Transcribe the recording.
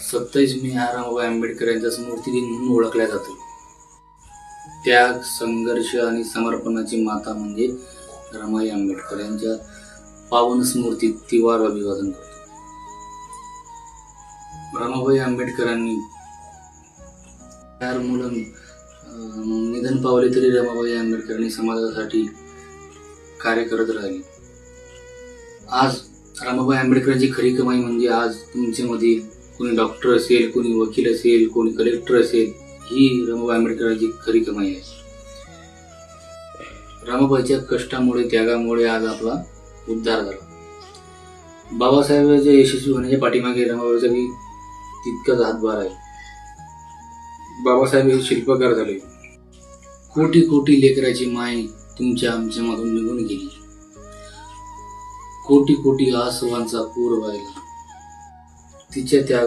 27 मे हा रमाबाई आंबेडकर यांचा स्मृती दिन म्हणून ओळखला जातो. त्याग, संघर्ष आणि समर्पणाची माता म्हणजे रमाबाई आंबेडकर यांच्या पावन स्मृतीत तिवार अभिवादन करतो. रमाबाई आंबेडकरांनी 4 मुलं निधन पावले तरी रमाबाई आंबेडकरांनी समाजासाठी कार्य करत राहिले. आज रमाबाई आंबेडकरांची खरी कमाई म्हणजे आज तुमच्यामध्ये कोणी डॉक्टर असेल, कोणी वकील असेल, कोणी कलेक्टर असेल, ही रमाबाई आंबेडकरांची खरी कमाई आहे. रमाबाईच्या कष्टामुळे, त्यागामुळे आज आपला उद्धार झाला. बाबासाहेबांच्या यशस्वी होण्याच्या पाठीमागे रमाबाईचा बी तितकाच हातभार आहे. बाबासाहेब हे शिल्पकार झाले. कोटी कोटी लेकराची माय तुमच्या आमच्यामधून निघून गेली. कोटी कोटी आसवांचा पूर वाहिला. तिच्या त्या